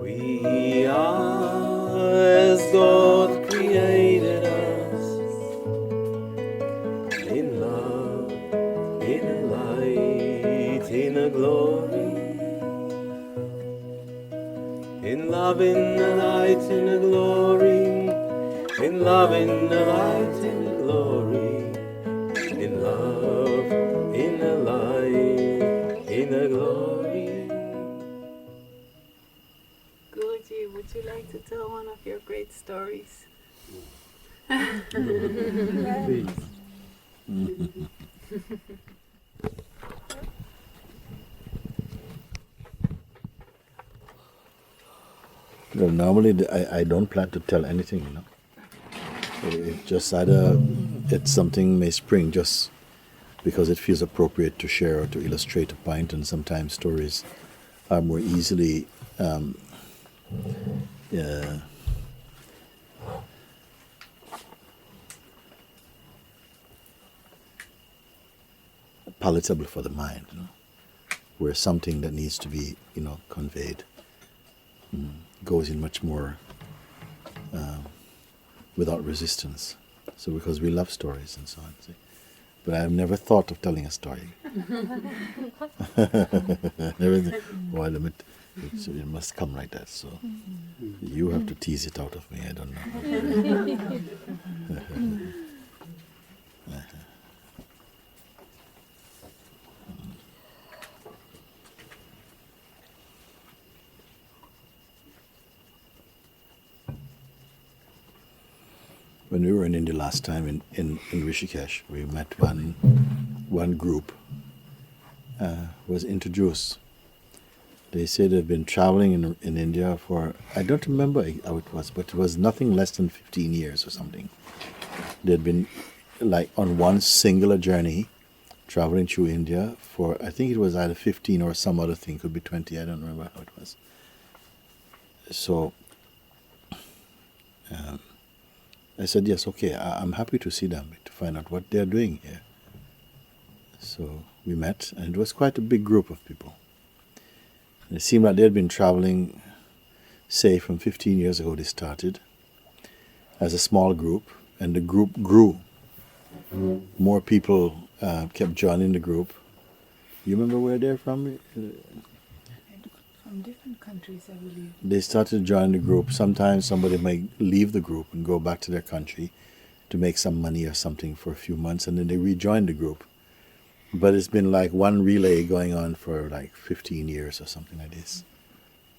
We are as God created us, in love, in a light, in a glory. In love, in the light, in the glory. In love, in the light, in the glory. In love, in the light, in the glory. Mooji, would you like to tell one of your great stories? Please. Well, normally I don't plan to tell anything, you know. It just either it's something may spring just because it feels appropriate to share or to illustrate a point, and sometimes stories are more easily palatable for the mind, you know, where something that needs to be, you know, conveyed goes in much more without resistance. So because we love stories and so on. See? But I've never thought of telling a story. It must come like that. So you have to tease it out of me. I don't know. When we were in India last time in Rishikesh, we met one group was introduced. They said they've been traveling in India for, I don't remember how it was, but it was nothing less than 15 years or something. They'd been like on one singular journey, traveling through India for, I think it was either 15 or some other thing, could be 20, I don't remember how it was. So I said, yes, okay, I'm happy to see them, to find out what they're doing here. So we met, and it was quite a big group of people. And it seemed like they had been traveling, say, from 15 years ago they started, as a small group, and the group grew. More people kept joining the group. You remember where they're from? From different countries, I believe. They started to join the group. Sometimes somebody might leave the group and go back to their country to make some money or something for a few months, and then they rejoin the group. But it's been like one relay going on for like 15 years or something like this.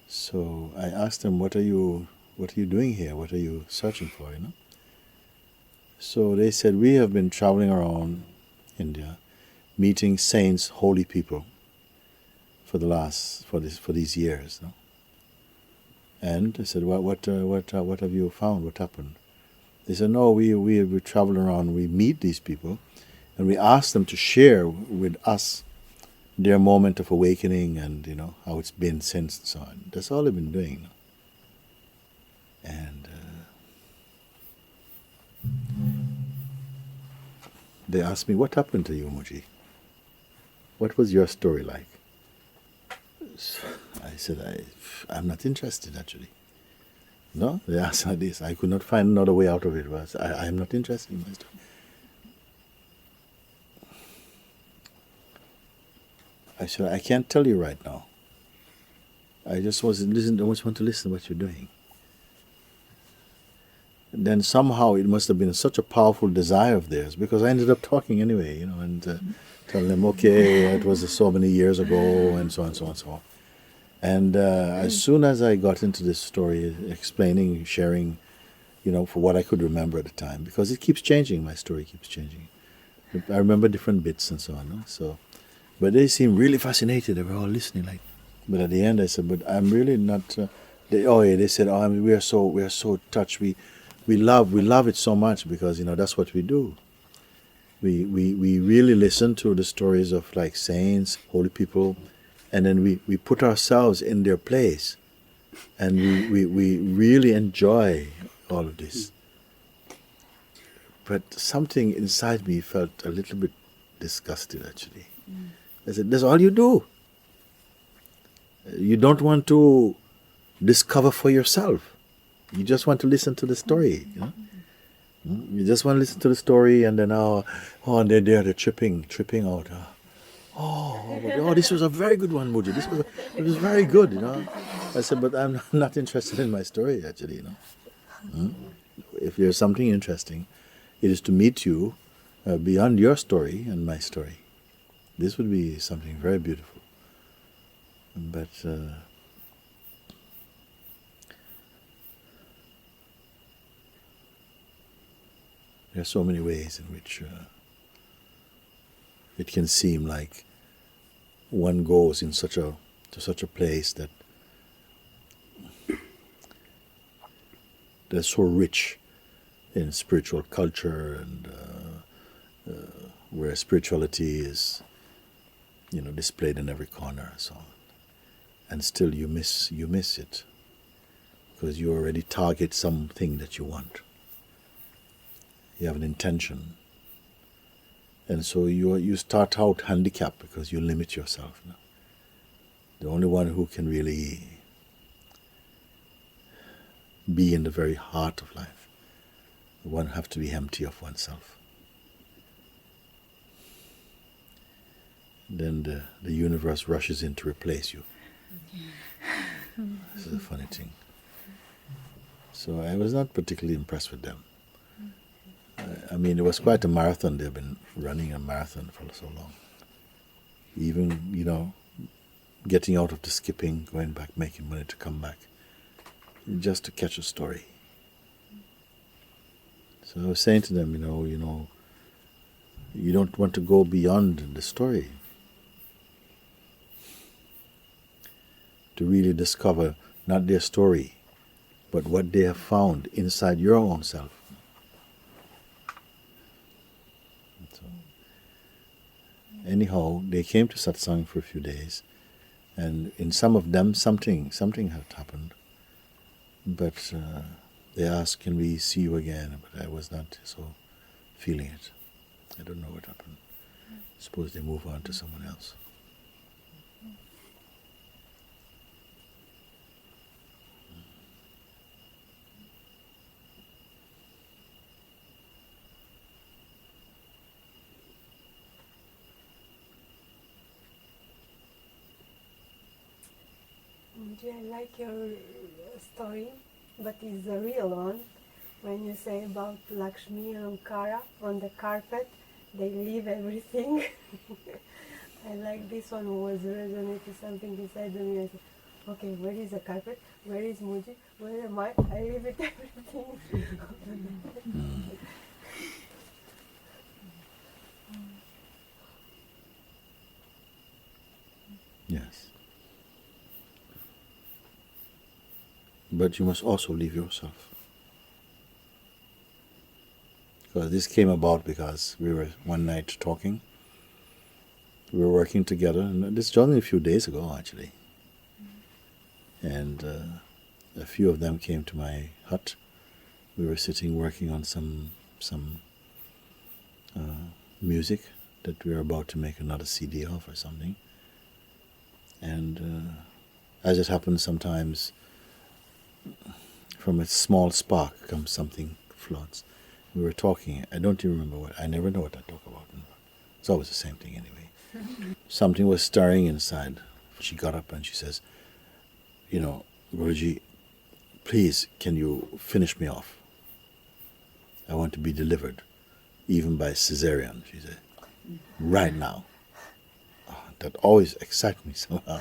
So I asked them, what are you doing here? What are you searching for, you know? So they said, we have been traveling around India, meeting saints, holy people, for these years, no? And I said, what have you found? What happened? They said, no, we travel around, we meet these people, and we ask them to share with us their moment of awakening and, you know, how it's been since and so on. That's all they've been doing. No? And they asked me, what happened to you, Mooji? What was your story like? So I said, I'm not interested, actually. No, they asked like this. I could not find another way out of it. But I am not interested in my story. I said, I can't tell you right now. I just want to listen to what you're doing. And then somehow it must have been such a powerful desire of theirs, because I ended up talking anyway, you know, and telling them, okay, it was so many years ago, and so on and so on and so on. And as soon as I got into this story, explaining, sharing, you know, for what I could remember at the time, because it keeps changing, my story keeps changing. I remember different bits and so on. No? So, but they seemed really fascinated. They were all listening. Like, but at the end, I said, "But I'm really not." They said, "Oh, I mean, we are so touched. We love it so much because, you know, that's what we do. We really listen to the stories of like saints, holy people, and then we put ourselves in their place, and we really enjoy all of this." But something inside me felt a little bit disgusted, actually. I said, that's all you do. You don't want to discover for yourself. You just want to listen to the story, you know. You just want to listen to the story, and then and they're tripping out. This was a very good one, Mooji. It was very good, you know. I said, but I'm not interested in my story, actually, you know. If there's something interesting, it is to meet you beyond your story and my story. This would be something very beautiful. But there are so many ways in which it can seem like one goes to such a place that's so rich in spiritual culture, and where spirituality is, you know, displayed in every corner and so on. And still you miss it, because you already target something that you want. You have an intention. And so you start out handicapped because you limit yourself. No? The only one who can really be in the very heart of life, one have to be empty of oneself. Then the universe rushes in to replace you. This is a funny thing. So I was not particularly impressed with them. I mean, it was quite a marathon. They've been running a marathon for so long. Even, you know, getting out of the skipping, going back, making money to come back, just to catch a story. So I was saying to them, you know, you don't want to go beyond the story to really discover not their story, but what they have found inside your own self. So, anyhow, they came to Satsang for a few days, and in some of them something had happened. But they asked, can we see you again? But I was not so feeling it. I don't know what happened. Suppose they move on to someone else. I like your story, but it's the real one. When you say about Lakshmi and Kara on the carpet, they leave everything. I like this one was resonating something inside me. I said, okay, where is the carpet? Where is Mooji? Where am I? I leave it everything. Yes. But you must also leave yourself. Because this came about because we were one night talking. We were working together, and this was only a few days ago, actually. And a few of them came to my hut. We were sitting working on some music that we were about to make another CD of or something. And as it happens sometimes, from a small spark comes something, floods. We were talking, I don't even remember what, I never know what I talk about. It's always the same thing anyway. Something was stirring inside. She got up and she says, you know, Guruji, please, can you finish me off? I want to be delivered, even by cesarean, she said, right now. Oh, that always excites me somehow,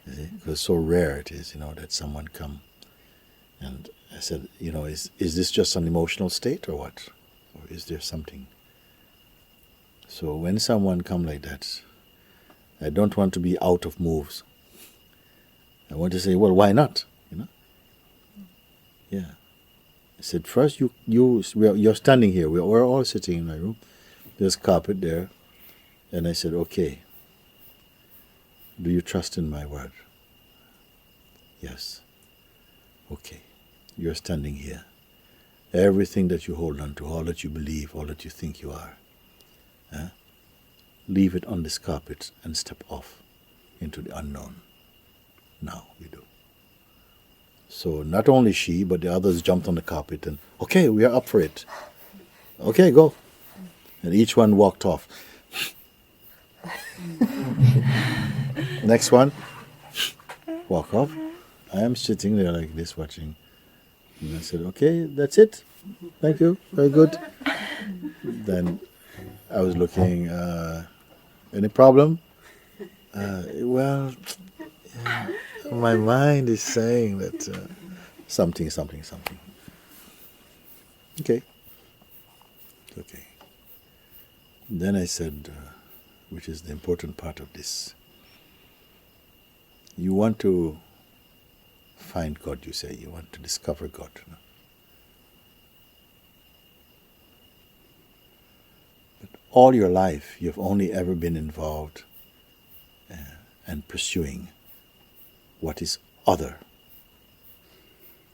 you see, because so rare it is, you know, that someone come. And I said, you know, is this just an emotional state or what? Or is there something? So when someone come like that, I don't want to be out of moves. I want to say, well, why not? You know? Yeah. I said, first you're standing here. We're all sitting in my room. There's carpet there. And I said, okay, do you trust in my word? Yes. Okay. You're standing here. Everything that you hold on to, all that you believe, all that you think you are, leave it on this carpet and step off into the unknown. Now you do. So not only she, but the others jumped on the carpet and, okay, we are up for it. Okay, go. And each one walked off. Next one, walk off. I am sitting there like this watching. And I said, okay, that's it. Thank you. Very good. Then I was looking, any problem? Well, yeah, my mind is saying that something. Okay. Okay. Then I said, which is the important part of this, you want to find God, you say, you want to discover God. No? But all your life, you've only ever been involved and pursuing what is other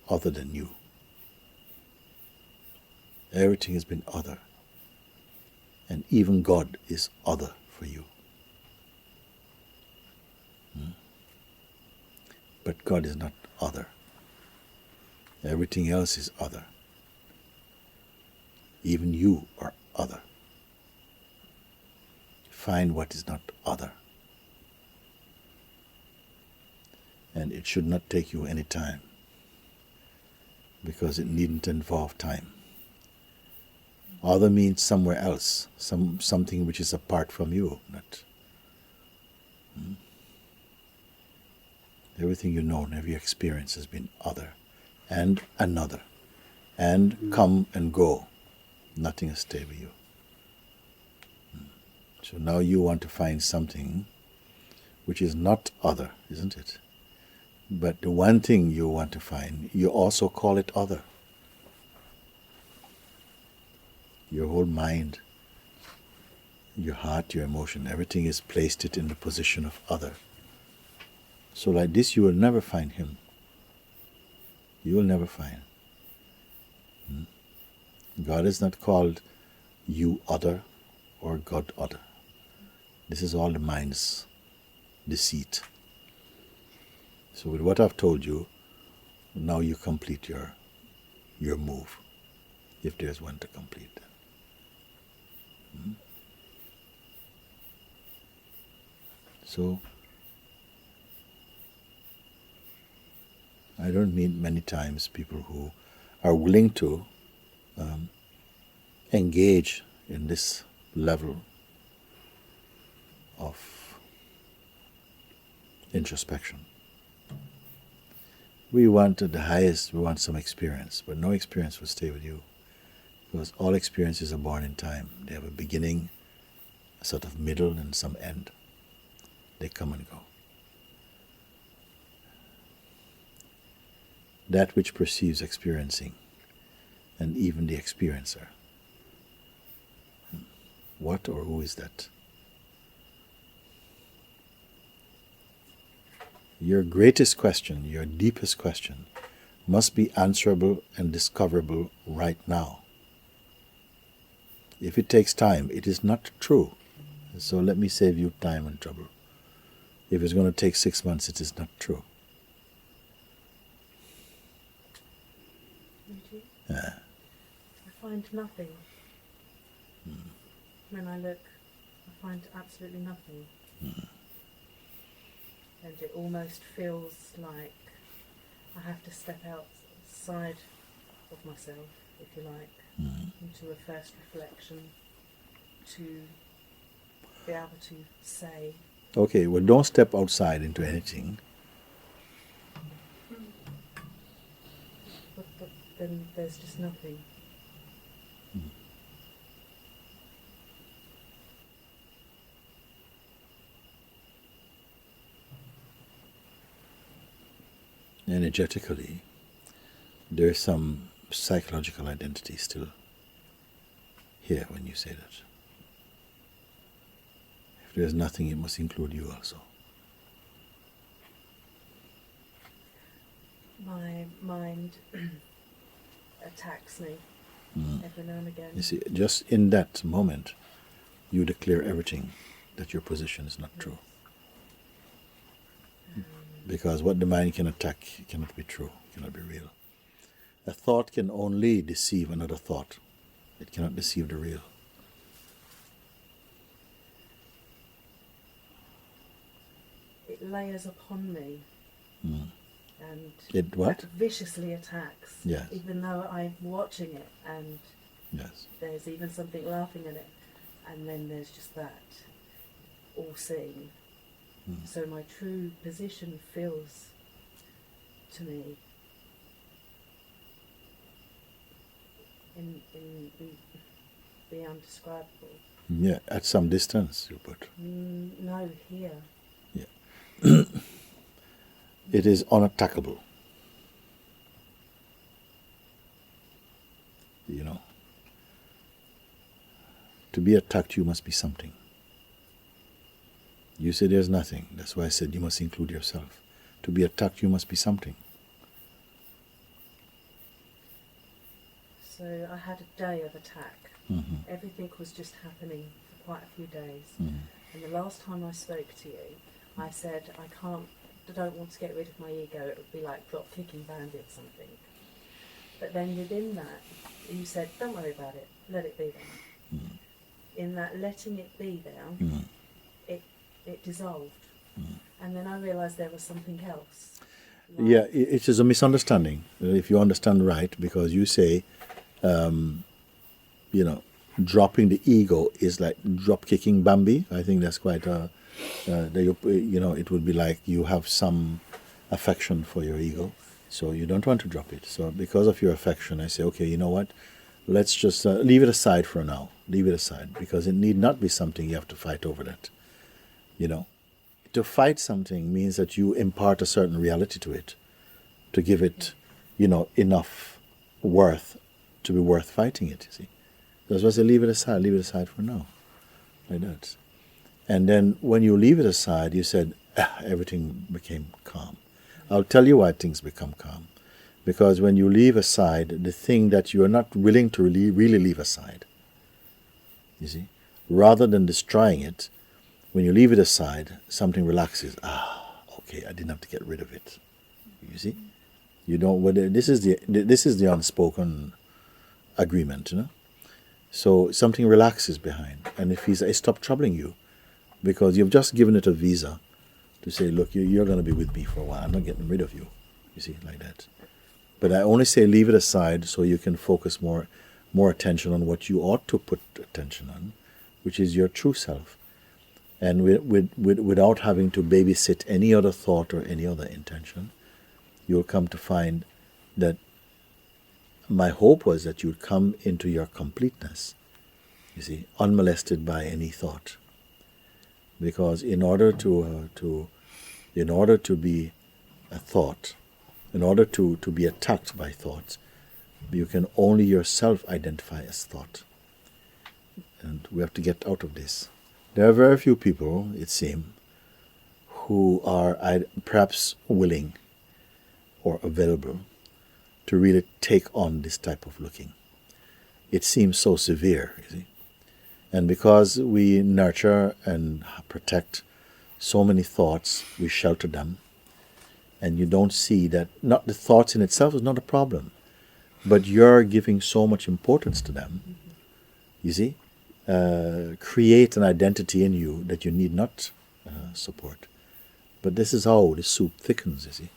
than you. Everything has been other. And even God is other for you. But God is not other. Everything else is other. Even you are other. Find what is not other. And it should not take you any time, because it needn't involve time. Other means somewhere else, something which is apart from you. Not everything you know and every experience has been other and another, and come and go. Nothing has stayed with you. So now you want to find something which is not other, isn't it? But the one thing you want to find, you also call it other. Your whole mind, your heart, your emotion, everything is placed it in the position of other. So like this, you will never find Him. You will never find. God is not called you other or God other. This is all the mind's deceit. So with what I've told you, now you complete your move, if there's one to complete. So I don't meet many times people who are willing to engage in this level of introspection. We want the highest, we want some experience, but no experience will stay with you, because all experiences are born in time. They have a beginning, a sort of middle, and some end. They come and go. That which perceives experiencing, and even the experiencer. What or who is that? Your greatest question, your deepest question, must be answerable and discoverable right now. If it takes time, it is not true. So let me save you time and trouble. If it's going to take 6 months, it is not true. I find nothing. When I look, I find absolutely nothing. And it almost feels like I have to step outside of myself, if you like, into a first reflection to be able to say. Okay, well, don't step outside into anything. But then there's just nothing. Energetically, there's some psychological identity still here when you say that. If there's nothing, it must include you also. My mind attacks me every now and again. You see, just in that moment, you declare everything, that your position is not true. Because what the mind can attack cannot be true, cannot be real. A thought can only deceive another thought. It cannot deceive the real. It layers upon me. And It what? viciously attacks. Yes. Even though I'm watching it and Yes. there's even something laughing at it. And then there's just that all-seeing. So my true position feels to me in the undescribable. Yeah, at some distance you put. No, here. Yeah. It is unattackable. You know. To be attacked, you must be something. You say there's nothing. That's why I said you must include yourself. To be attacked, you must be something. So I had a day of attack. Everything was just happening for quite a few days. And the last time I spoke to you, I said, I don't want to get rid of my ego. It would be like drop kicking bandit something. But then within that, you said, don't worry about it. Let it be there. In that letting it be there, it dissolved. And then I realised there was something else. Yeah, it is a misunderstanding, if you understand right, because you say, dropping the ego is like drop kicking Bambi. I think that's quite it would be like you have some affection for your ego, so you don't want to drop it. So because of your affection, I say, okay, you know what? Let's just leave it aside for now. Leave it aside, because it need not be something you have to fight over that. You know, to fight something means that you impart a certain reality to it, to give it, enough worth to be worth fighting it, you see. That's why I say leave it aside for now, like that. And then when you leave it aside, you said, everything became calm. I'll tell you why things become calm. Because when you leave aside the thing that you are not willing to really leave aside, you see, rather than destroying it, when you leave it aside, something relaxes. Okay, I didn't have to get rid of it. You see, you don't. This is the unspoken agreement, So something relaxes behind, and if it stopped troubling you, because you've just given it a visa to say, look, you're going to be with me for a while. I'm not getting rid of you. You see, like that. But I only say leave it aside so you can focus more attention on what you ought to put attention on, which is your true self. And without having to babysit any other thought or any other intention, you'll come to find that my hope was that you'd come into your completeness, you see, unmolested by any thought. Because in order to be a thought, in order to be attacked by thoughts, you can only yourself identify as thought. And we have to get out of this. There are very few people, it seems, who are perhaps willing or available to really take on this type of looking. It seems so severe, you see. And because we nurture and protect so many thoughts, we shelter them. And you don't see that not the thoughts in itself is not a problem, but you're giving so much importance to them. You see? Create an identity in you that you need not support. But this is how the soup thickens, you see.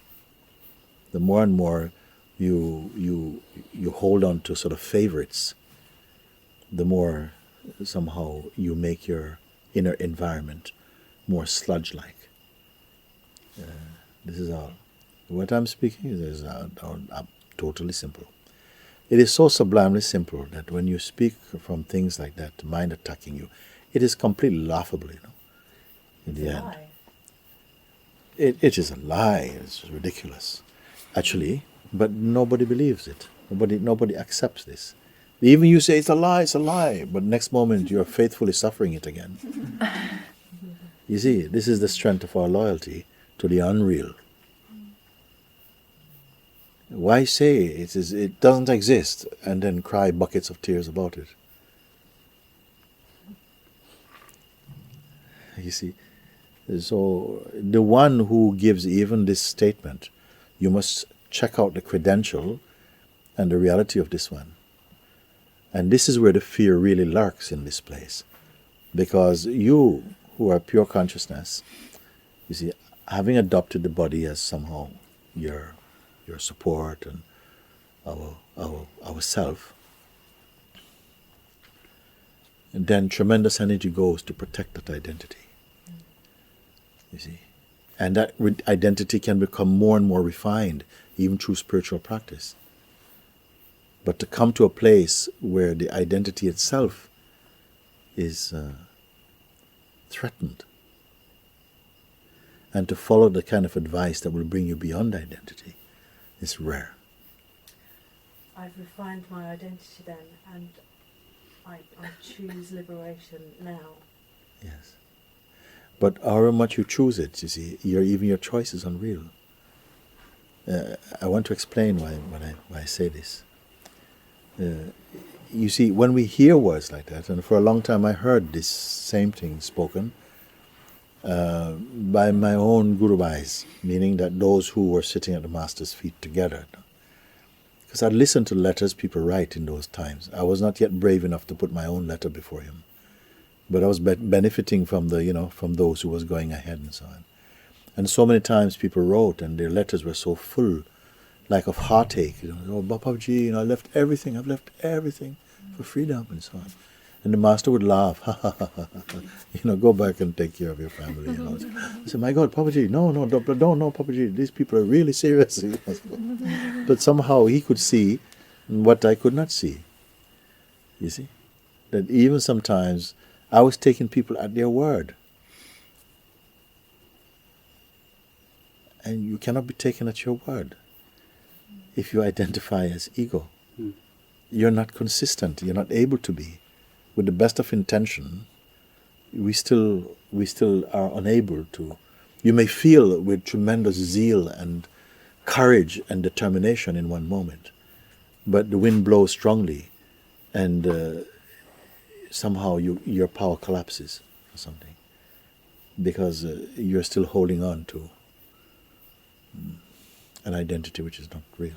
The more and more you hold on to sort of favorites, the more somehow you make your inner environment more sludge-like. This is all. What I'm speaking is totally simple. It is so sublimely simple that when you speak from things like that, mind attacking you, it is completely laughable, in the end. Lie. It is a lie. It's ridiculous, actually, but nobody believes it. Nobody accepts this. Even you say it's a lie, but next moment you're faithfully suffering it again. You see, this is the strength of our loyalty to the unreal. Why say it doesn't exist and then cry buckets of tears about it? You see, So the one who gives even this statement, you must check out the credential and the reality of this one. And this is where the fear really lurks in this place. Because you, who are pure consciousness, you see, having adopted the body as somehow your support and our self, and then tremendous energy goes to protect that identity. You see, and that identity can become more and more refined, even through spiritual practice. But to come to a place where the identity itself is threatened, and to follow the kind of advice that will bring you beyond identity is rare. I've refined my identity then, and I choose liberation now. Yes. But however much you choose it, you see, even your choice is unreal. I want to explain why I say this. You see, when we hear words like that, and for a long time I heard this same thing spoken by my own gurubhais, meaning that those who were sitting at the Master's feet together. Because I'd listened to letters people write in those times. I was not yet brave enough to put my own letter before him. But I was benefiting from from those who was going ahead and so on. And so many times people wrote, and their letters were so full, like of heartache. Oh, Babaji, I left everything. I've left everything for freedom and so on. And the Master would laugh, ha ha ha ha, go back and take care of your family. I said, my God, Papaji, no, Papaji, these people are really serious. But somehow he could see what I could not see. You see, that even sometimes I was taking people at their word. And you cannot be taken at your word if you identify as ego. You're not consistent. You're not able to be. With the best of intention, we still are unable to. You may feel with tremendous zeal and courage and determination in one moment, but the wind blows strongly, and somehow your power collapses or something, because you're still holding on to an identity which is not real.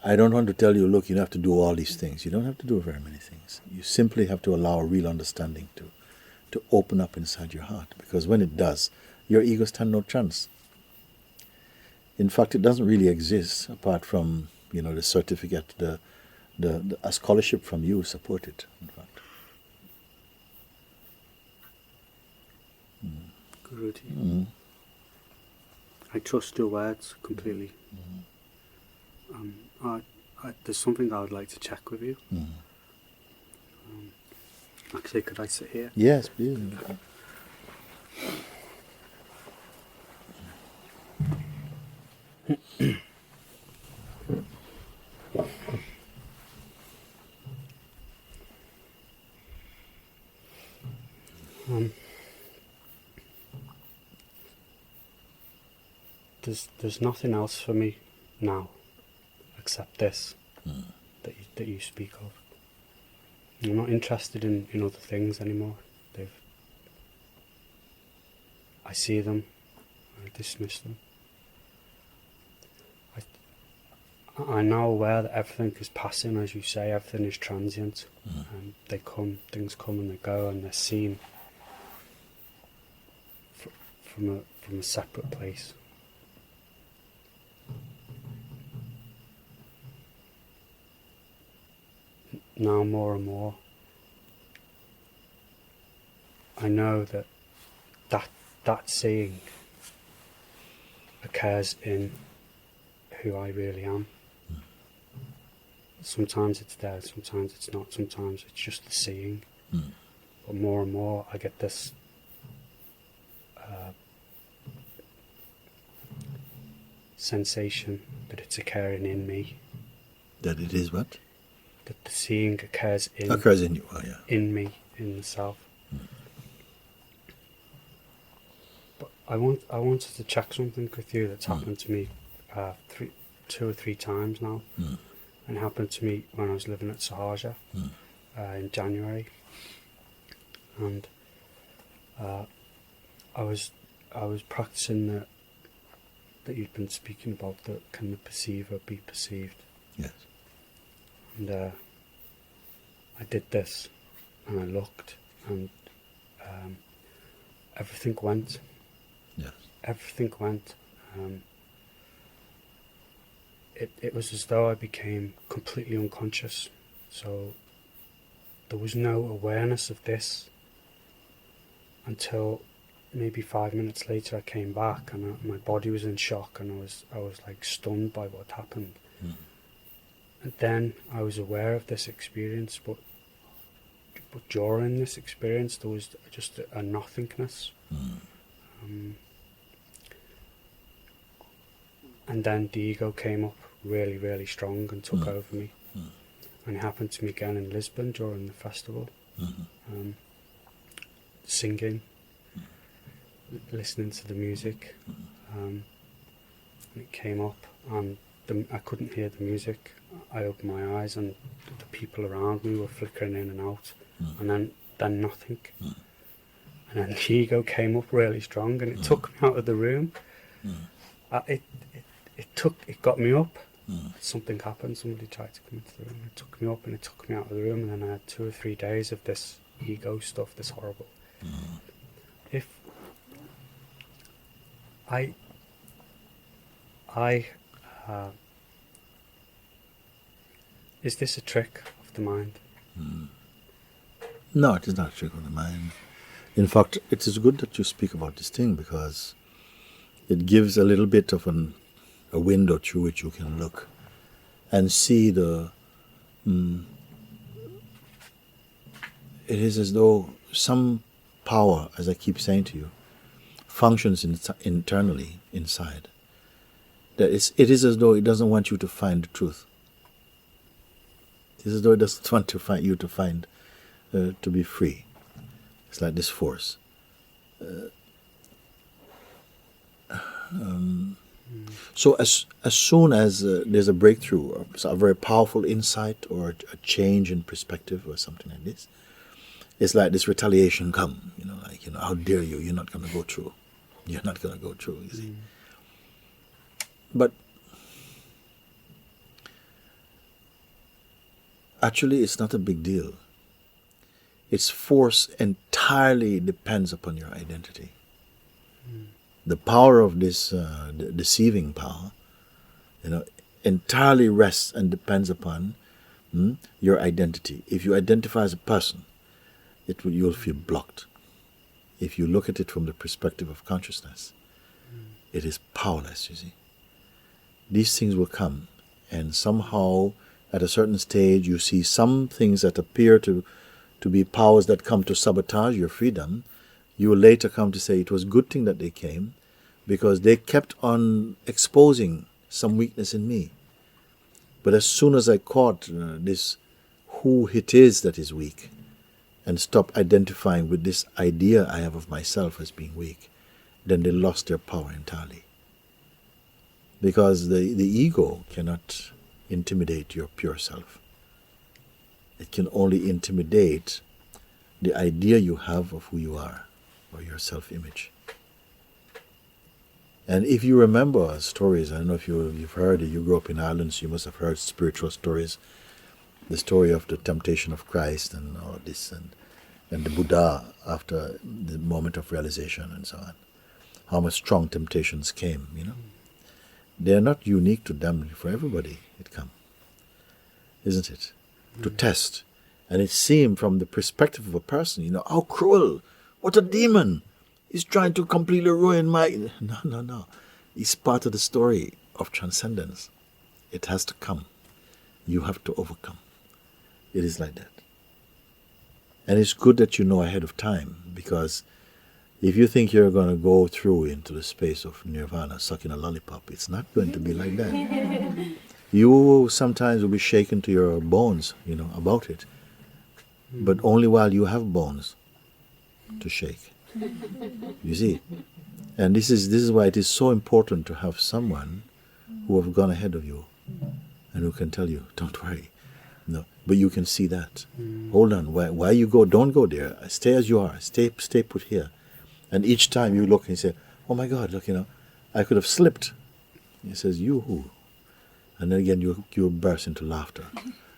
I don't want to tell you, look, you have to do all these things. You don't have to do very many things. You simply have to allow a real understanding to open up inside your heart, because when it does, your ego stands no chance. In fact, it doesn't really exist apart from the certificate, a scholarship from you support it. In fact, Guruji, I trust your words completely. There's something I would like to check with you. Actually, could I sit here? Yes, please. There's nothing else for me now except this that you speak of. I'm not interested in other things anymore. I see them, I dismiss them. I'm now aware that everything is passing, as you say, everything is transient. And things come and they go, and they're seen from a separate place. Now more and more, I know that seeing occurs in who I really am. Sometimes it's there, sometimes it's not, sometimes it's just the seeing. But more and more I get this sensation that it's occurring in me. That it is what? That the seeing occurs in you. Oh, yeah. In me, in the self. But I wanted to check something with you that's happened to me 2 or 3 times now. And it happened to me when I was living at Sahaja in January. And I was practicing that you'd been speaking about, that can the perceiver be perceived? Yes. And I did this, and I looked, and everything went. Yes. Everything went. It was as though I became completely unconscious. So there was no awareness of this until maybe 5 minutes later. I came back, and my body was in shock, and I was like stunned by what happened. And then I was aware of this experience, but during this experience there was just a nothingness. And then the ego came up really, really strong and took over me. And it happened to me again in Lisbon during the festival. Singing, listening to the music. And it came up, and I couldn't hear the music. I opened my eyes, and the people around me were flickering in and out. And then nothing. And then the ego came up really strong, and it took me out of the room. It got me up. Something happened. Somebody tried to come into the room. It took me up, and it took me out of the room. And then I had 2 or 3 days of this ego stuff, this horrible. If is this a trick of the mind? No, it is not a trick of the mind. In fact, it is good that you speak about this thing, because it gives a little bit of a window through which you can look and see the... it is as though some power, as I keep saying to you, functions internally inside. That it is as though it doesn't want you to find the truth. It is as though it doesn't want to be free. It's like this force. So as soon as there's a breakthrough, or a very powerful insight, or a change in perspective, or something like this, it's like this retaliation come. How dare you? You're not going to go through. You're not going to go through. You see. But actually, it's not a big deal. Its force entirely depends upon your identity. The power of this deceiving power, entirely rests and depends upon your identity. If you identify as a person, you'll feel blocked. If you look at it from the perspective of consciousness, it is powerless, you see. These things will come, and somehow, at a certain stage, you see some things that appear to be powers that come to sabotage your freedom. You will later come to say it was a good thing that they came, because they kept on exposing some weakness in me. But as soon as I caught this, who it is that is weak, and stopped identifying with this idea I have of myself as being weak, then they lost their power entirely. Because the ego cannot intimidate your pure self. It can only intimidate the idea you have of who you are, or your self-image. And if you remember stories, I don't know if you've heard it, you grew up in Ireland, so you must have heard spiritual stories. The story of the temptation of Christ and all this, and the Buddha after the moment of realization and so on. How much strong temptations came, They are not unique to them. For everybody it comes, isn't it? To test. And it seemed from the perspective of a person, how cruel, what a demon. He's trying to completely ruin my... No. It's part of the story of transcendence. It has to come. You have to overcome. It is like that. And it's good that you know ahead of time, because if you think you're going to go through into the space of nirvana, sucking a lollipop, it's not going to be like that. You sometimes will be shaken to your bones, about it. But only while you have bones to shake. You see? And this is why it is so important to have someone who have gone ahead of you and who can tell you, don't worry. No, but you can see that. Hold on, why you go? Don't go there. Stay as you are. Stay put here. And each time you look and you say, oh my God, look, I could have slipped. He says, you who? And then again you burst into laughter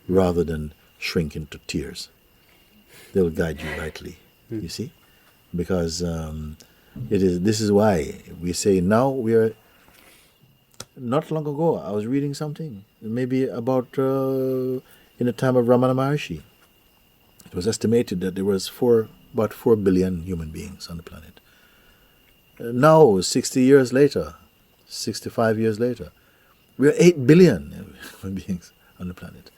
rather than shrink into tears. They'll guide you rightly, you see? Because this is why we say now we are, not long ago I was reading something, maybe about in the time of Ramana Maharshi. It was estimated that there was about 4 billion human beings on the planet. Now, 60 years later, 65 years later, we are 8 billion human beings on the planet.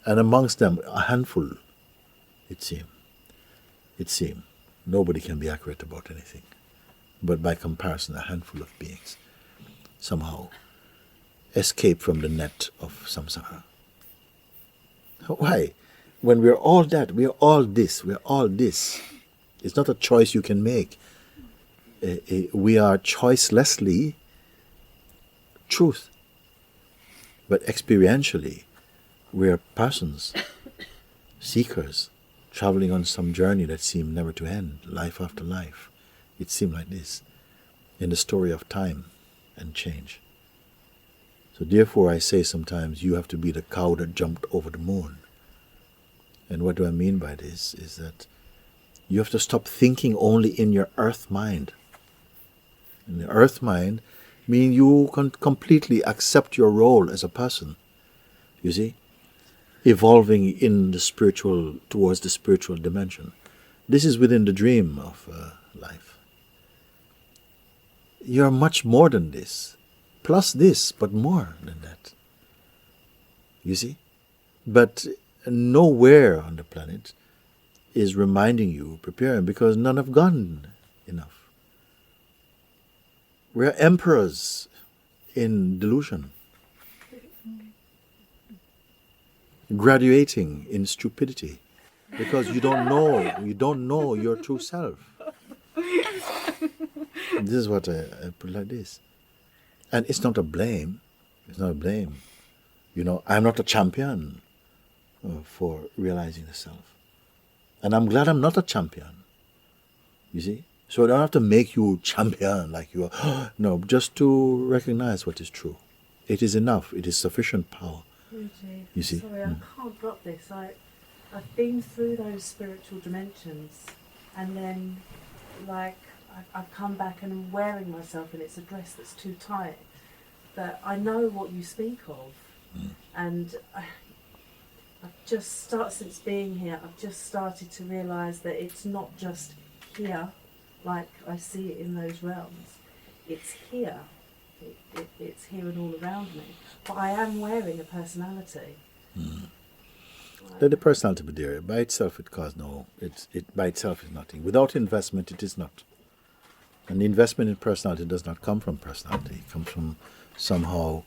And amongst them, a handful, it seems. Nobody can be accurate about anything. But by comparison, a handful of beings somehow escape from the net of samsara. Why? When we're all that, we're all this, we're all this. It's not a choice you can make. We are choicelessly truth. But experientially, we are persons, seekers, traveling on some journey that seemed never to end, life after life. It seemed like this, in the story of time and change. So therefore I say sometimes you have to be the cow that jumped over the moon. And what do I mean by this is that you have to stop thinking only in your earth mind. In the earth mind means you can completely accept your role as a person. You see? Evolving in the spiritual, towards the spiritual dimension. This is within the dream of life. You are much more than this. Plus this, but more than that. You see? But nowhere on the planet is reminding you, preparing, because none have gone enough. We're emperors in delusion, graduating in stupidity, because you don't know your true self. This is what I put like this. And it's not a blame. It's not a blame. I'm not a champion for realizing the self. And I'm glad I'm not a champion. You see? So I don't have to make you champion like you are. No, just to recognize what is true. It is enough. It is sufficient power. Mooji, You see? sorry, I can't drop this. I've been through those spiritual dimensions, and then, I've come back and I'm wearing myself, and it's a dress that's too tight. But I know what you speak of, and I've just since being here, I've just started to realise that it's not just here, like I see it in those realms. It's here. It's here and all around me. But I am wearing a personality. Let the personality be there. By itself, it by itself is nothing. Without investment, it is not. And the investment in personality does not come from personality. It comes from somehow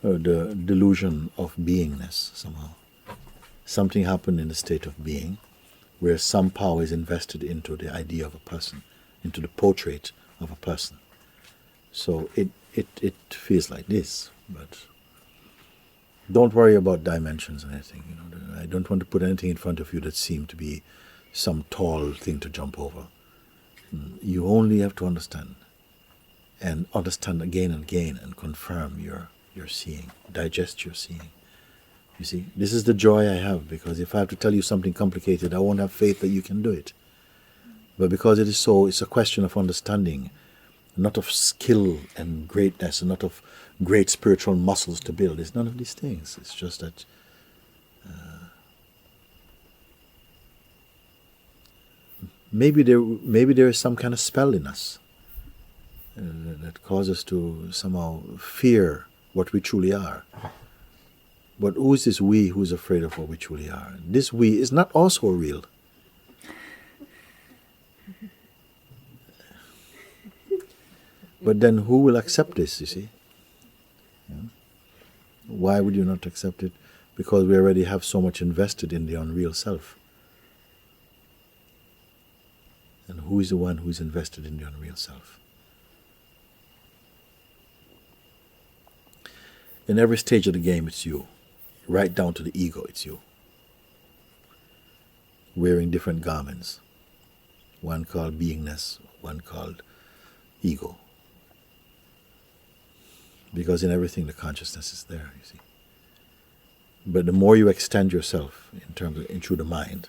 the delusion of beingness, somehow. Something happened in the state of being where some power is invested into the idea of a person, into the portrait of a person. So it feels like this, but don't worry about dimensions and anything. I don't want to put anything in front of you that seems to be some tall thing to jump over. You only have to understand, and understand again and again, and confirm your seeing, digest your seeing. You see, this is the joy I have, because if I have to tell you something complicated, I won't have faith that you can do it. But because it is so, it's a question of understanding, not of skill and greatness, and not of great spiritual muscles to build. It's none of these things. It's just that maybe there is some kind of spell in us that causes us to somehow fear what we truly are. But who is this we who is afraid of what we truly are? This we is not also real. But then who will accept this, you see? Yeah. Why would you not accept it? Because we already have so much invested in the unreal self. And who is the one who is invested in the unreal self? In every stage of the game, it's you. Right down to the ego, it's you. Wearing different garments. One called beingness, one called ego. Because in everything the consciousness is there, you see. But the more you extend yourself in terms of through the mind,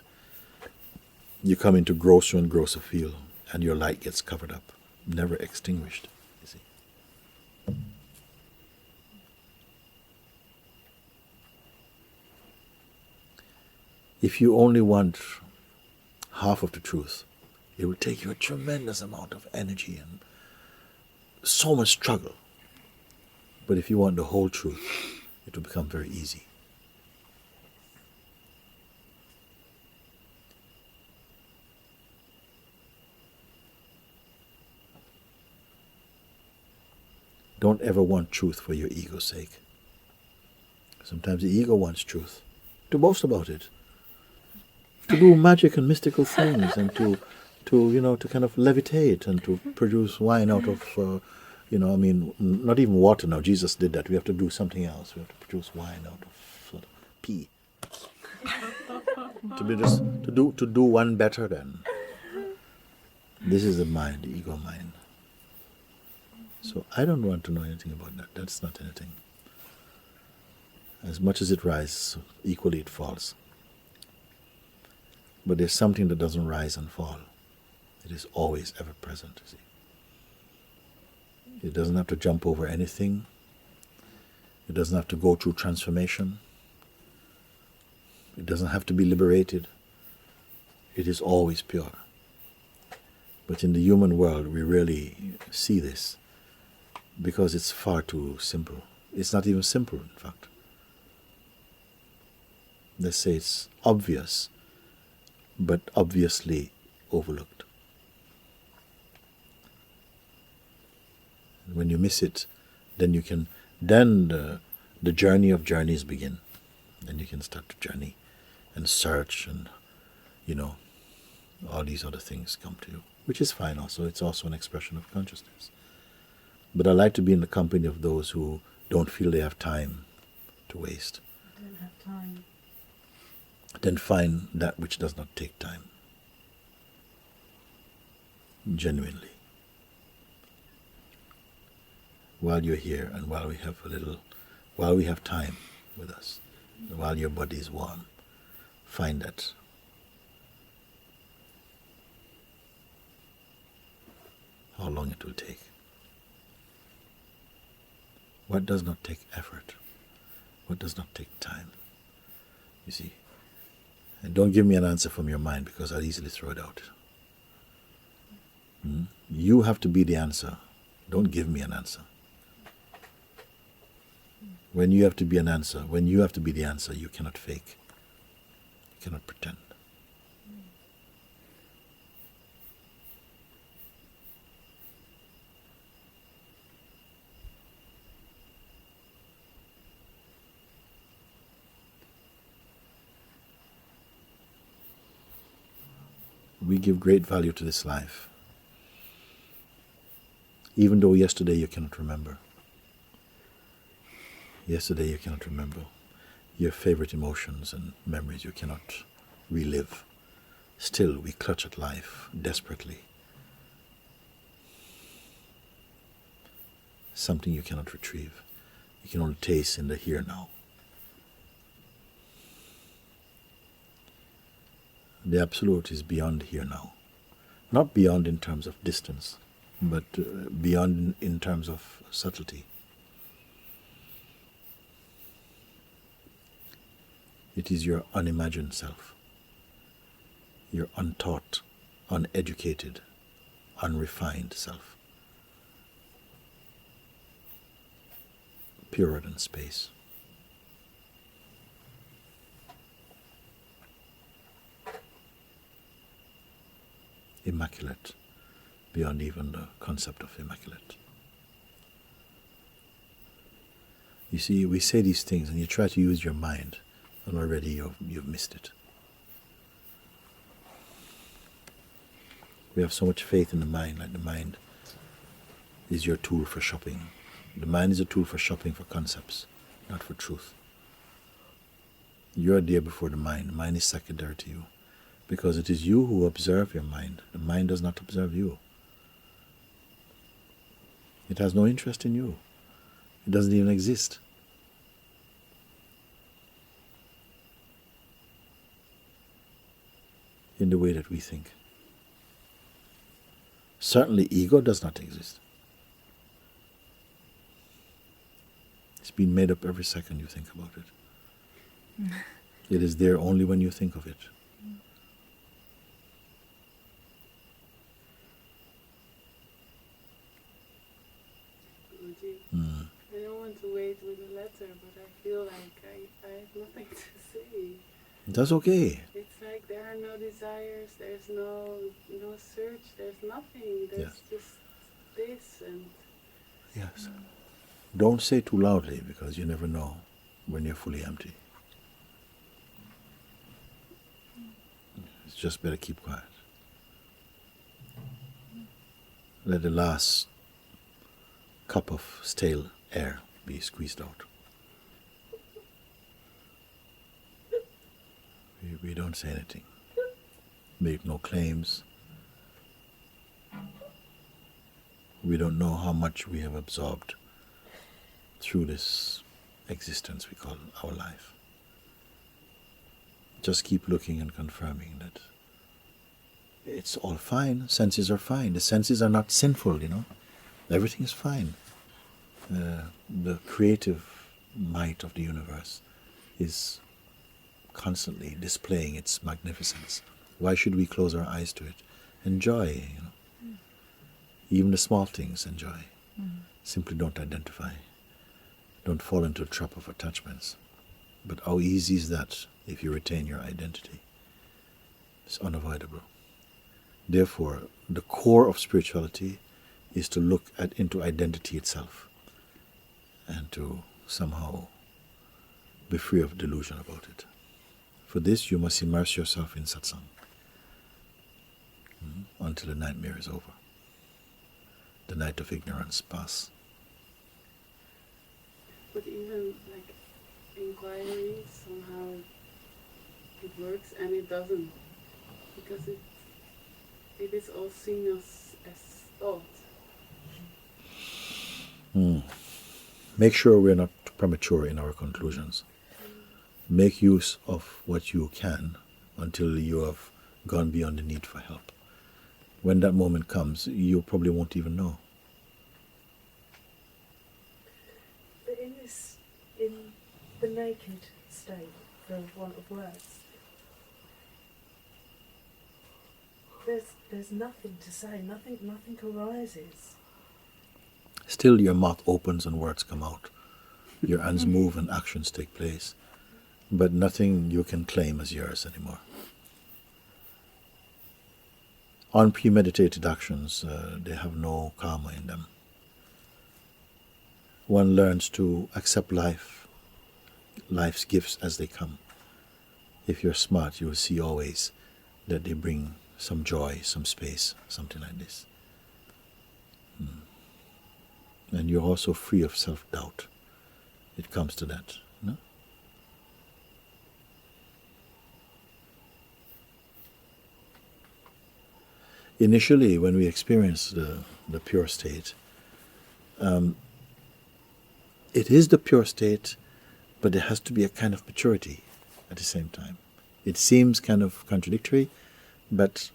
you come into grosser and grosser field, and your light gets covered up, never extinguished, you see. If you only want half of the truth, it will take you a tremendous amount of energy and so much struggle. But if you want the whole truth, it will become very easy. Don't ever want truth for your ego's sake. Sometimes the ego wants truth, to boast about it, to do magic and mystical things, and to kind of levitate and to produce wine out of, not even water now. Jesus did that. We have to do something else. We have to produce wine out of sort of pee. to do one better than. This is the mind, the ego mind. So I don't want to know anything about that. That's not anything. As much as it rises, equally it falls. But there's something that doesn't rise and fall. It is always ever present, you see. It doesn't have to jump over anything. It doesn't have to go through transformation. It doesn't have to be liberated. It is always pure. But in the human world, we rarely see this because it's far too simple. It's not even simple, in fact. Let's say it's obvious, but obviously overlooked. And when you miss it, then the journey of journeys begin. Then you can start to journey and search, and all these other things come to you, which is fine also. It's also an expression of consciousness. But I like to be in the company of those who don't feel they have time to waste. I don't have time. Then find that which does not take time. Genuinely. While you're here and while we have time with us, and while your body is warm, find that. How long it will take. What does not take effort? What does not take time? You see? And don't give me an answer from your mind, because I'll easily throw it out. You have to be the answer. Don't give me an answer. When you have to be an answer, when you have to be the answer, you cannot fake. You cannot pretend. We give great value to this life, even though yesterday you cannot remember. Yesterday you cannot remember. Your favorite emotions and memories you cannot relive. Still, we clutch at life desperately. Something you cannot retrieve. You can only taste in the here now. The Absolute is beyond here now. Not beyond in terms of distance, but beyond in terms of subtlety. It is your unimagined self, your untaught, uneducated, unrefined self, purer than space. Immaculate, beyond even the concept of immaculate. You see, we say these things and you try to use your mind, and already you've missed it. We have so much faith in the mind, like the mind is your tool for shopping. The mind is a tool for shopping for concepts, not for truth. You are there before the mind. The mind is secondary to you, because it is you who observe your mind. The mind does not observe you. It has no interest in you. It doesn't even exist. In the way that we think. Certainly ego does not exist. It's been made up every second you think about it. It is there only when you think of it. Mooji, Mm. I don't want to wait with the letter, but I feel like I have nothing to say. That's okay. It's like there are no desires, there's no search, there's nothing. There's Yes. just this and Yes. Don't say too loudly because you never know when you're fully empty. It's just better keep quiet. Let the last cup of stale air be squeezed out. We don't say anything. Make no claims. We don't know how much we have absorbed through this existence we call our life. Just keep looking and confirming that it's all fine. Senses are fine. The senses are not sinful, Everything is fine. The creative might of the universe is constantly displaying its magnificence. Why should we close our eyes to it? Enjoy, Even the small things, enjoy. Simply don't identify. Don't fall into the trap of attachments. But how easy is that if you retain your identity? It's unavoidable. Therefore, the core of spirituality is to look into identity itself and to somehow be free of delusion about it. For this, you must immerse yourself in Satsang until the nightmare is over. The night of ignorance pass. but even like inquiry somehow it works and it doesn't. Because it is all seen as thought. Make sure we're not premature in our conclusions. Make use of what you can until you have gone beyond the need for help. When that moment comes, you probably won't even know. But in the naked state, for want of words, there's nothing to say, nothing arises. Still, your mouth opens and words come out. Your hands move and actions take place. But nothing you can claim as yours anymore. Unpremeditated actions, they have no karma in them. One learns to accept life's gifts as they come. If you're smart, you will see always that they bring some joy, some space, something like this. And you're also free of self-doubt. It comes to that, no? Initially, when we experience the pure state, it is the pure state, but there has to be a kind of maturity at the same time. It seems kind of contradictory, but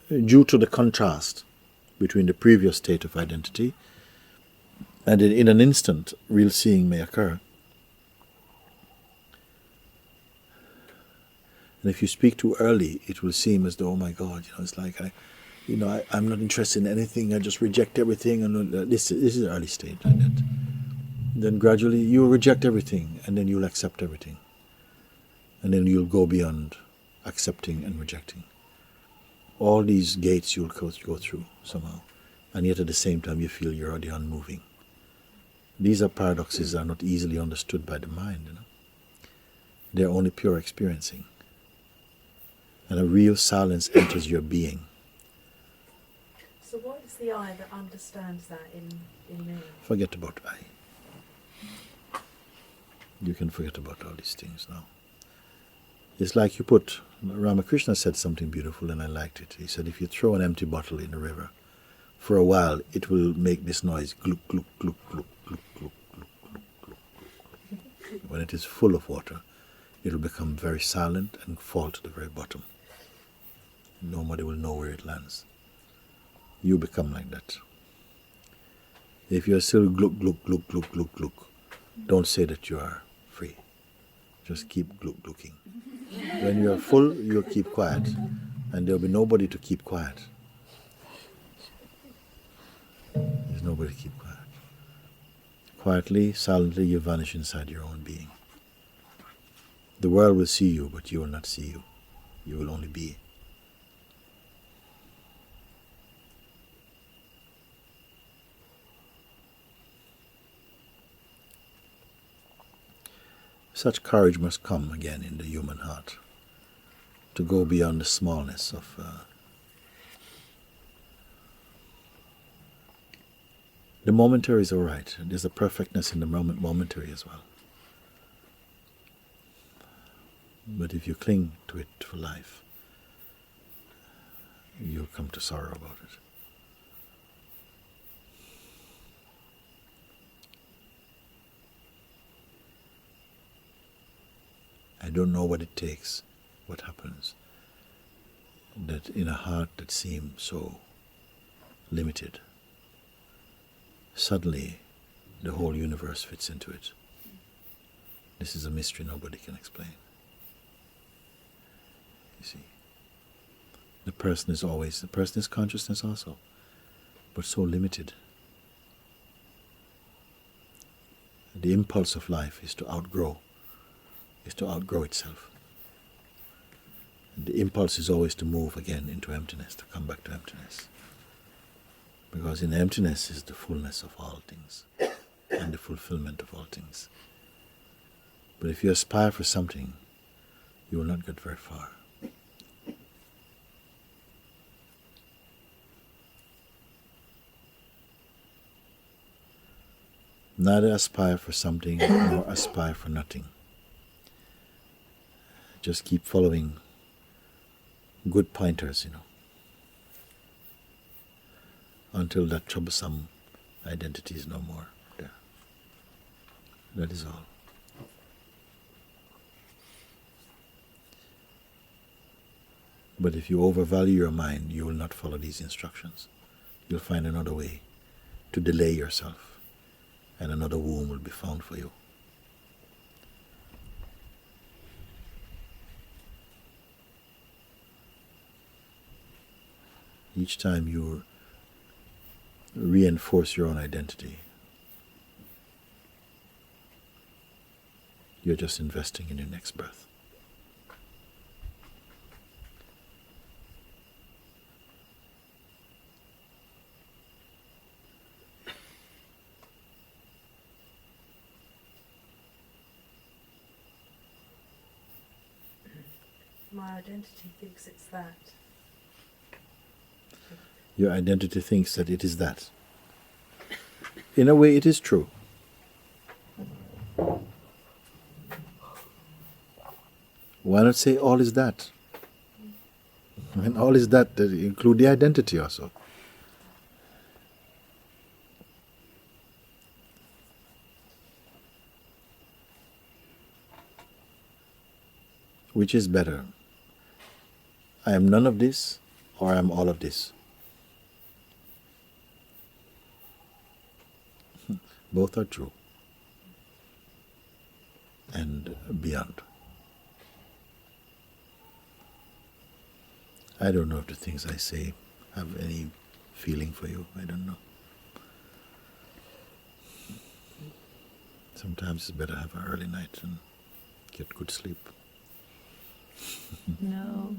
due to the contrast between the previous state of identity, and in an instant, real seeing may occur. And if you speak too early, it will seem as though, oh my God, it's like I'm not interested in anything. I just reject everything, and this is the early state like that. Then gradually you will reject everything, and then you'll accept everything, and then you'll go beyond accepting and rejecting. All these gates you'll go through somehow, and yet at the same time you feel you're already unmoving. These are paradoxes that are not easily understood by the mind. They're only pure experiencing. And a real silence enters your being. So what is the I that understands that in me? Forget about I. You can forget about all these things now. It's like you put, Ramakrishna said something beautiful and I liked it. He said, if you throw an empty bottle in a river, for a while it will make this noise, gluk, gluk, gluk, gluk, gluk, gluk, gluk, gluk, gluk. When it is full of water, it will become very silent and fall to the very bottom. Nobody will know where it lands. You become like that. If you're still gluk, gluk, gluk, gluk, gluk, gluk, don't say that you are free. Just keep gluk, gluking. When you're full, you'll keep quiet, and there'll be nobody to keep quiet. There's nobody to keep quiet. Quietly, silently, you vanish inside your own being. The world will see you, but you will not see you. You will only be. Such courage must come again in the human heart, to go beyond the smallness of the momentary is all right. There's a perfectness in the momentary as well. But if you cling to it for life, you'll come to sorrow about it. I don't know what it takes, what happens, that in a heart that seemed so limited, suddenly the whole universe fits into it. This is a mystery nobody can explain. You see, the person is consciousness also, but so limited. The impulse of life is to outgrow itself. And the impulse is always to move again into emptiness, to come back to emptiness. Because in emptiness is the fullness of all things and the fulfillment of all things. But if you aspire for something, you will not get very far. Neither aspire for something nor aspire for nothing. Just keep following good pointers, until that troublesome identity is no more there. That is all. But if you overvalue your mind, you will not follow these instructions. You'll find another way to delay yourself, and another womb will be found for you. Each time you reinforce your own identity, you're just investing in your next birth. My identity thinks it's that. Your identity thinks that it is that. In a way, it is true. Why not say all is that? And all is that include the identity also. Which is better? I am none of this, or I am all of this. Both are true. And beyond. I don't know if the things I say have any feeling for you. I don't know. Sometimes it's better to have an early night and get good sleep. No.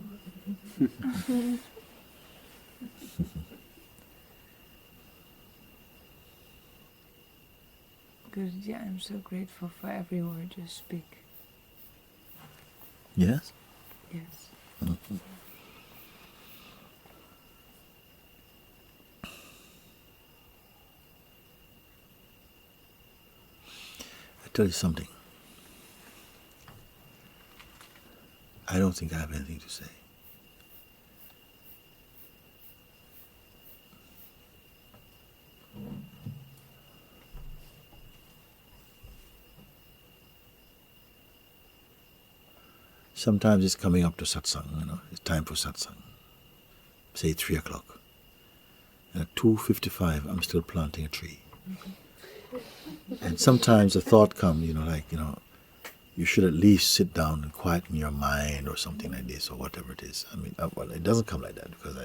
Guruji, I'm so grateful for every word you speak. Yes? Yes. Mm-hmm. I tell you something. I don't think I have anything to say. Sometimes it's coming up to satsang, it's time for satsang. Say 3 o'clock. And at 2:55, I'm still planting a tree. And sometimes a thought comes, you should at least sit down and quieten your mind or something like this or whatever it is. I mean, well, it doesn't come like that because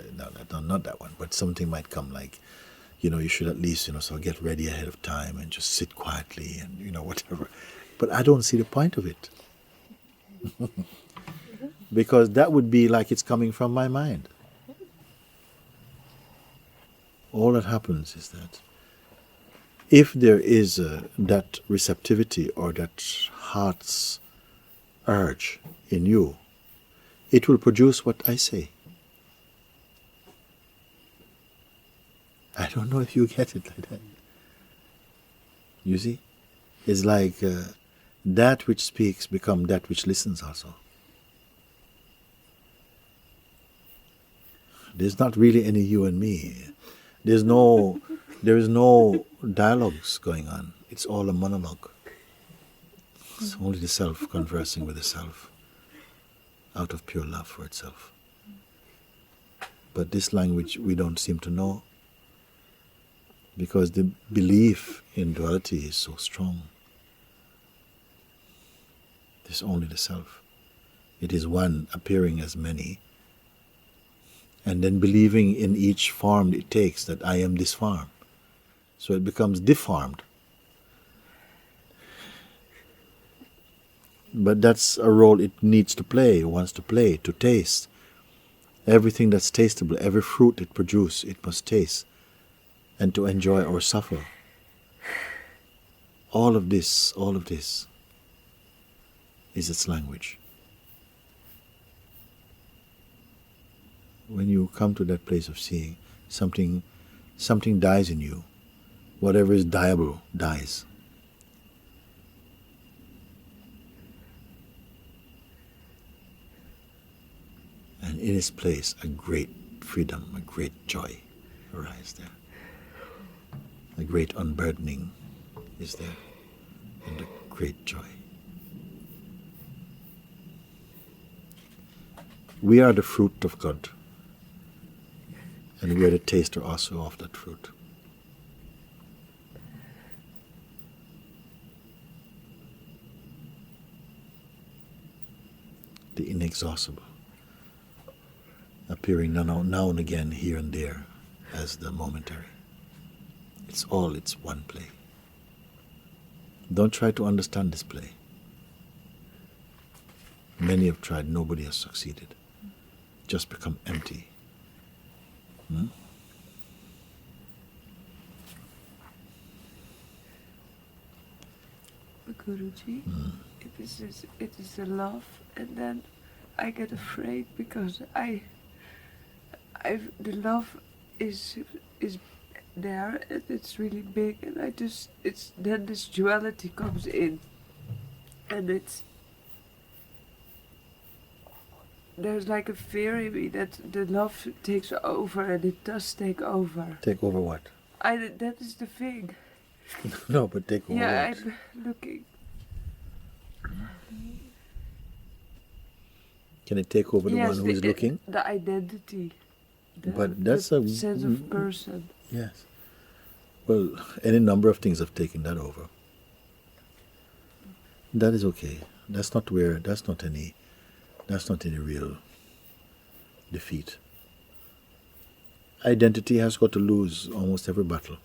not that one. But something might come like, you should at least, so get ready ahead of time and just sit quietly and, whatever. But I don't see the point of it. Because that would be like it's coming from my mind. All that happens is that if there is that receptivity or that heart's urge in you, it will produce what I say. I don't know if you get it like that. You see? It's like that which speaks become that which listens also. There's not really any you and me. There is no dialogues going on. It's all a monologue. It's only the self conversing with the self out of pure love for itself. But this language we don't seem to know because the belief in duality is so strong. There's only the self. It is one appearing as many. And then believing in each form it takes that I am this form. So it becomes deformed. But that's a role it needs to play, wants to play, to taste. Everything that's tasteable, every fruit it produces, it must taste. And to enjoy or suffer. All of this is its language. When you come to that place of seeing, something dies in you. Whatever is dieable dies. And in its place, a great freedom, a great joy arises there. A great unburdening is there, and a great joy. We are the fruit of God. And we are the taster also of that fruit. The inexhaustible, appearing now and again, here and there, as the momentary. It's one play. Don't try to understand this play. Many have tried, nobody has succeeded. Just become empty. Guruji, it is a love, and then I get afraid because the love is there and it's really big, and then this duality comes in, and there's like a fear in me that the love takes over, and it does take over. Take over what? That is the thing. No, but take over Yeah, what? I'm looking. Can it take over the one who is looking? The identity. But that's the a sense of person. Yes. Well, any number of things have taken that over. That is okay. That's not any real defeat. Identity has got to lose almost every battle.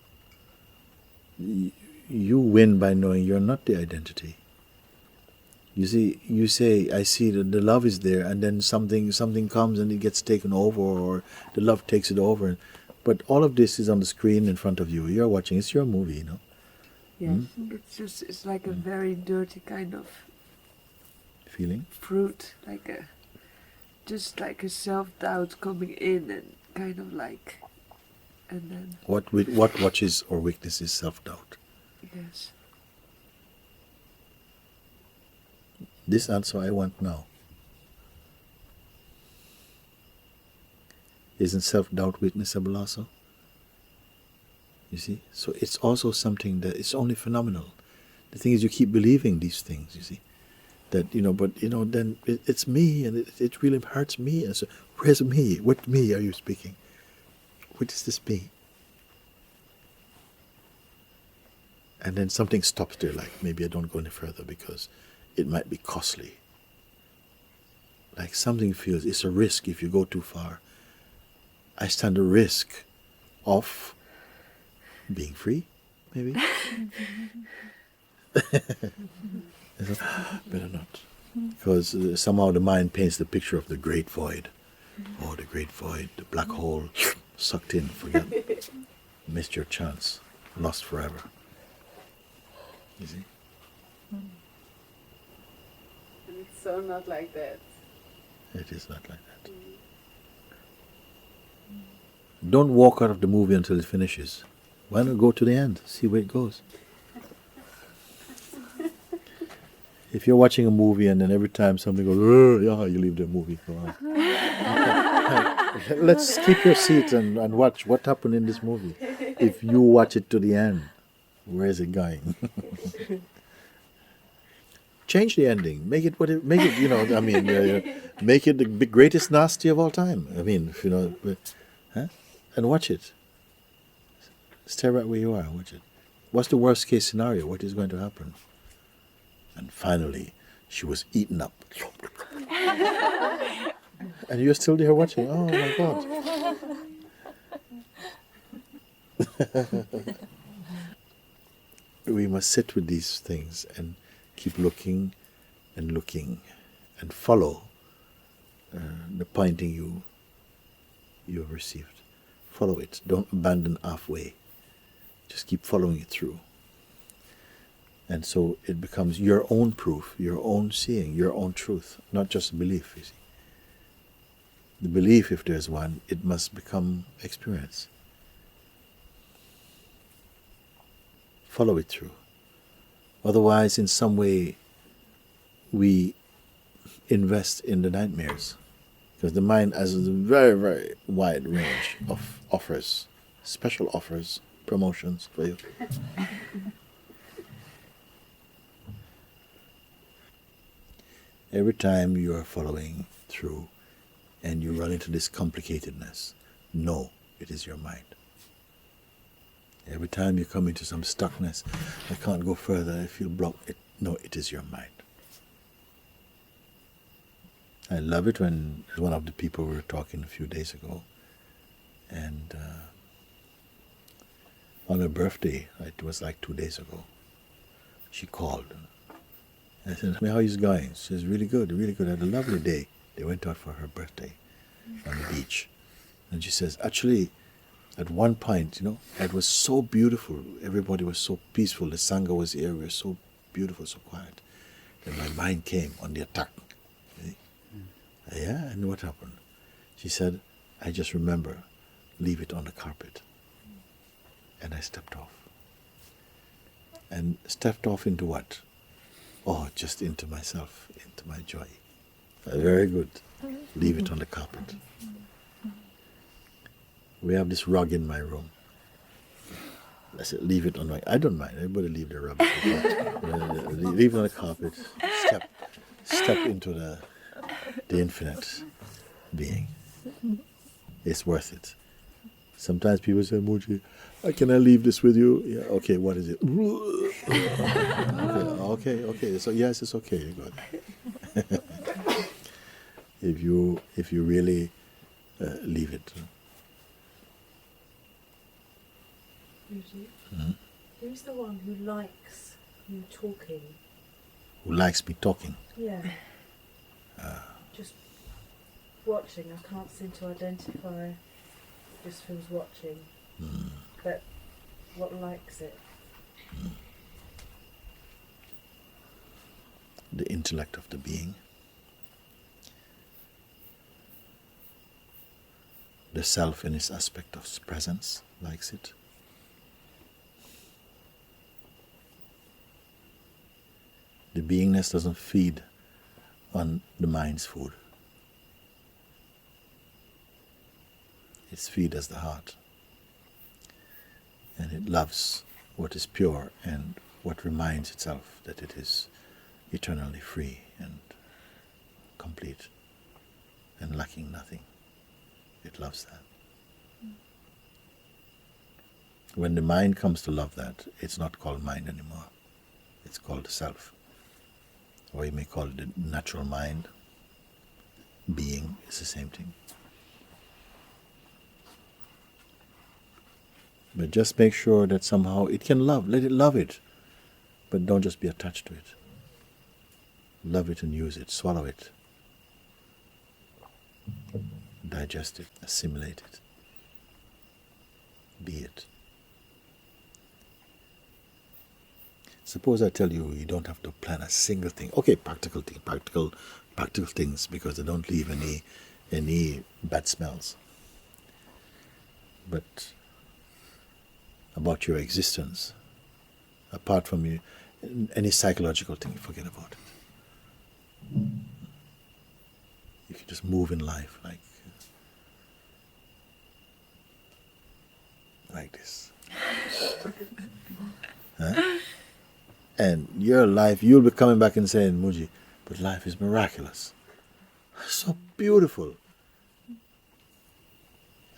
You win by knowing you're not the identity. You see, you say, I see that the love is there, and then something comes and it gets taken over, or the love takes it over. But all of this is on the screen in front of you. You're watching. It's your movie, you know. Yes, it's like a very dirty kind of feeling, fruit, just like a self-doubt coming in, and kind of like, and then what watches or weakness is self-doubt. Yes. This answer I want now. Isn't self-doubt witnessable also? You see? So it's also something that it's only phenomenal. The thing is, you keep believing these things, you see. That, but, then it's me, and it really hurts me. And so, where's me? What me are you speaking? What is this me? And then something stops there, like maybe I don't go any further because it might be costly. Like something feels it's a risk if you go too far. I stand a risk of being free, maybe. Better not. Because somehow the mind paints the picture of the great void. Oh, the great void, the black hole, sucked in, forget. Missed your chance, lost forever. You see? And it's so not like that. It is not like that. Don't walk out of the movie until it finishes. Why not go to the end, see where it goes? If you're watching a movie and then every time something goes, yeah, you leave the movie. Let's keep your seat and watch what happened in this movie. If you watch it to the end, where is it going? Change the ending. Make it make it. Make it the greatest nasty of all time. And watch it. Stay right where you are. Watch it. What's the worst case scenario? What is going to happen? And finally, she was eaten up. And you're still there watching. Oh my God. We must sit with these things and keep looking and follow the pointing you have received. Follow it. Don't abandon halfway. Just keep following it through. And so it becomes your own proof, your own seeing, your own truth, not just belief, you see. The belief, if there's one, it must become experience. Follow it through. Otherwise, in some way, we invest in the nightmares. Because the mind has a very, very wide range of offers, special offers, promotions for you. Every time you are following through and you run into this complicatedness, know it is your mind. Every time you come into some stuckness, I can't go further, I feel blocked, no, it is your mind. I love it when one of the people we were talking a few days ago, and on her birthday, it was like 2 days ago, she called. I said, how is it going? She says, really good, really good. I had a lovely day. They went out for her birthday on the beach. And she says, actually, at one point, it was so beautiful. Everybody was so peaceful. The Sangha was here. We were so beautiful, so quiet. Then my mind came on the attack. Yeah, and what happened? She said, I just remember, leave it on the carpet. And I stepped off. And stepped off into what? Oh, just into myself, into my joy. Very good. Leave it on the carpet. We have this rug in my room. I said, leave it on my... I don't mind. Everybody leave the rug. Leave it on the carpet. Step into the infinite being. It's worth it. Sometimes people say, Mooji, can I leave this with you? Yeah, okay, what is it? Okay. So yes, it's okay. You got it. if you really leave it. Mooji, who's the one who likes you talking? Who likes me talking? Yeah. Just watching. I can't seem to identify. Just feels watching. But what likes it? The intellect of the being. The self in its aspect of presence likes it. The beingness doesn't feed on the mind's food. Its feet as the heart. And it loves what is pure and what reminds itself that it is eternally free and complete and lacking nothing. It loves that. When the mind comes to love that, it's not called mind anymore. It's called self. Or you may call it the natural mind. Being is the same thing. But just make sure that somehow it can love. Let it love it. But don't just be attached to it. Love it and use it. Swallow it. Digest it. Assimilate it. Be it. Suppose I tell you you don't have to plan a single thing. Okay, practical things, because they don't leave any bad smells. But about your existence, apart from you, any psychological thing, forget about it. You can just move in life like this. Huh? And your life, you'll be coming back and saying, Mooji, but life is miraculous. So beautiful.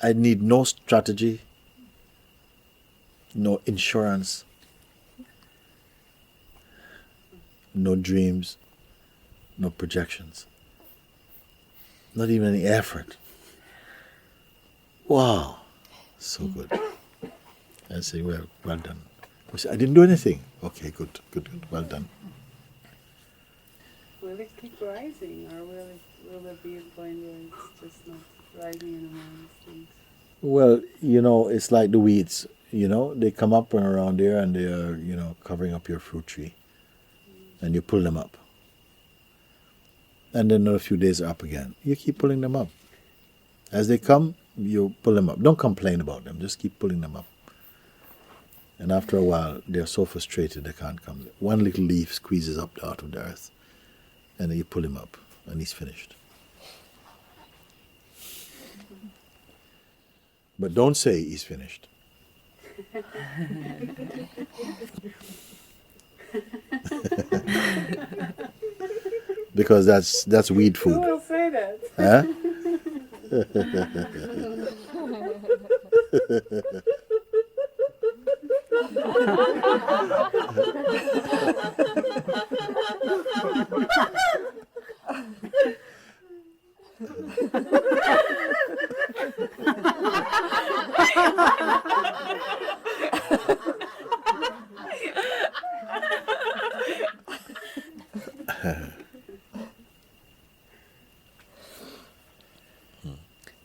I need no strategy, no insurance, no dreams, no projections, not even any effort. Wow, so good. I say, well done. I say, I didn't do anything. Okay, good, well done. Will it keep rising, or will there be a point where it's just not rising anymore? Things? Well, it's like the weeds. They come up and around there and they are, covering up your fruit tree. And you pull them up. And then another few days are up again. You keep pulling them up. As they come, you pull them up. Don't complain about them. Just keep pulling them up. And after a while, they're so frustrated they can't come. One little leaf squeezes up out of the earth. And then you pull him up. And he's finished. But don't say he's finished. Because that's weed Who food. will say that? Huh?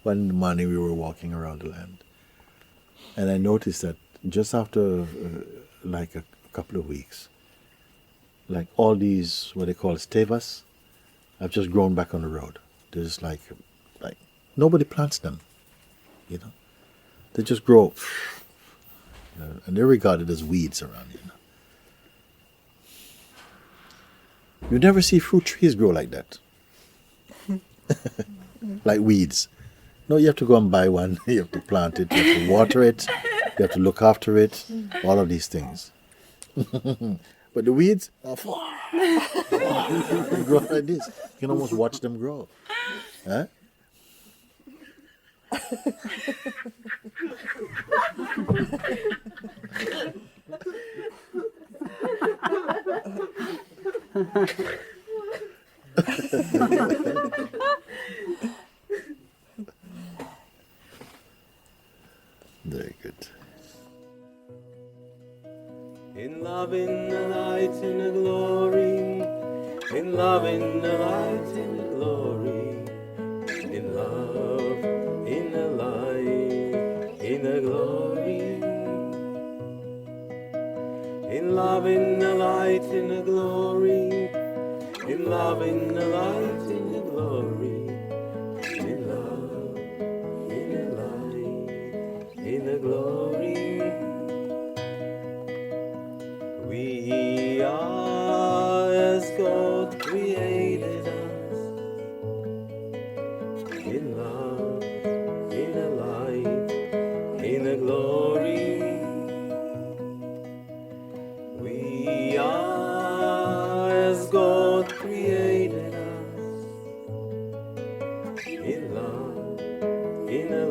One morning we were walking around the land, and I noticed that just after like a couple of weeks, like all these what they call stevas have just grown back on the road. They're just like nobody plants them, They just grow, and they're regarded as weeds around here. You never see fruit trees grow like that, like weeds. No, you have to go and buy one. You have to plant it. You have to water it. You have to look after it. All of these things. But the weeds, they grow like this. You can almost watch them grow. Huh? Very good. In love, in the light, in the glory. In love, in the light, in the glory. In love, in the light, in the glory. In love, in the light, in the glory. In love, in the light, in the glory. In love, in the light, in the glory. We are as God created us. In love, in the light, Lord created us in love, in a